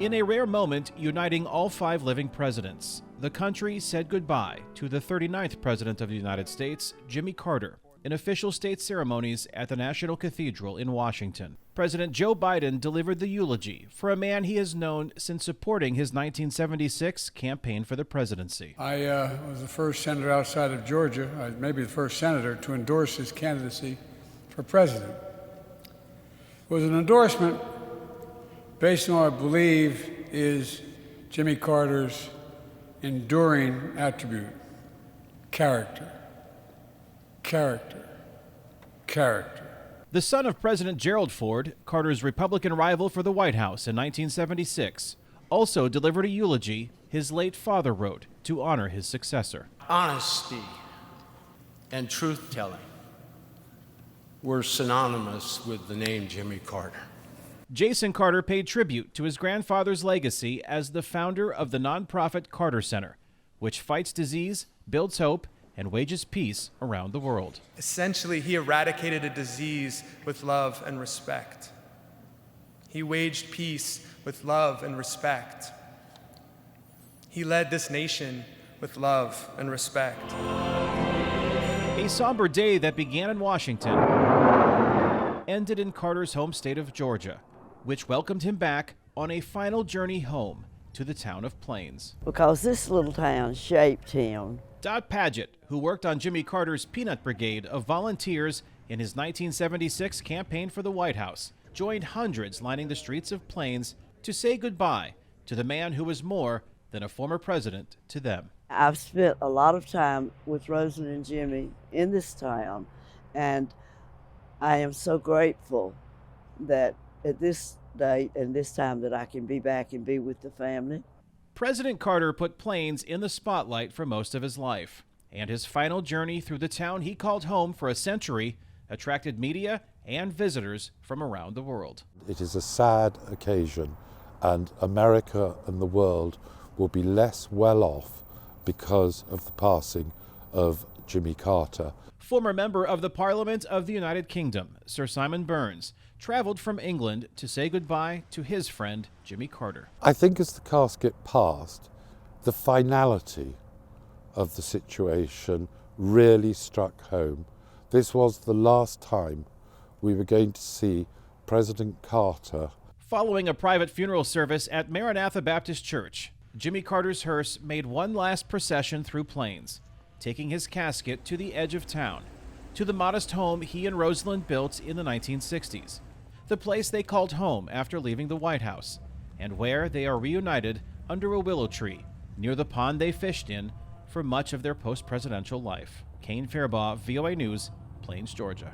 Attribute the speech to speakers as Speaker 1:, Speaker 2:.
Speaker 1: In a rare moment uniting all 5 living presidents, the country said goodbye to the 39th President of the United States, Jimmy Carter, in official state ceremonies at the National Cathedral in Washington. President Joe Biden delivered the eulogy for a man he has known since supporting his 1976 campaign for the presidency.
Speaker 2: I was the first senator outside of Georgia, maybe the first senator, to endorse his candidacy for president. It was an endorsement based on what I believe is Jimmy Carter's enduring attribute: character. Character. Character.
Speaker 1: The son of President Gerald Ford, Carter's Republican rival for the White House in 1976, also delivered a eulogy his late father wrote to honor his successor.
Speaker 3: Honesty and truth-telling were synonymous with the name Jimmy Carter.
Speaker 1: Jason Carter paid tribute to his grandfather's legacy as the founder of the nonprofit Carter Center, which fights disease, builds hope, and wages peace around the world.
Speaker 4: Essentially, he eradicated a disease with love and respect. He waged peace with love and respect. He led this nation with love and respect.
Speaker 1: A somber day that began in Washington ended in Carter's home state of Georgia, which welcomed him back on a final journey home to the town of Plains.
Speaker 5: Because this little town shaped him.
Speaker 1: Dot Paget, who worked on Jimmy Carter's Peanut Brigade of volunteers in his 1976 campaign for the White House, joined hundreds lining the streets of Plains to say goodbye to the man who was more than a former president to them.
Speaker 5: I've spent a lot of time with Rosa and Jimmy in this town, and I am so grateful that at this date and this time that I can be back and be with the family.
Speaker 1: President Carter put Plains in the spotlight for most of his life, and his final journey through the town he called home for a century attracted media and visitors from around the world.
Speaker 6: It is a sad occasion, and America and the world will be less well off because of the passing of Jimmy Carter.
Speaker 1: Former member of the Parliament of the United Kingdom, Sir Simon Burns, traveled from England to say goodbye to his friend Jimmy Carter.
Speaker 6: I think as the casket passed, the finality of the situation really struck home. This was the last time we were going to see President Carter.
Speaker 1: Following a private funeral service at Maranatha Baptist Church, Jimmy Carter's hearse made one last procession through Plains, taking his casket to the edge of town, to the modest home he and Rosalind built in the 1960s, the place they called home after leaving the White House, and where they are reunited under a willow tree near the pond they fished in for much of their post-presidential life. Kane, Farabaugh, VOA News, Plains, Georgia.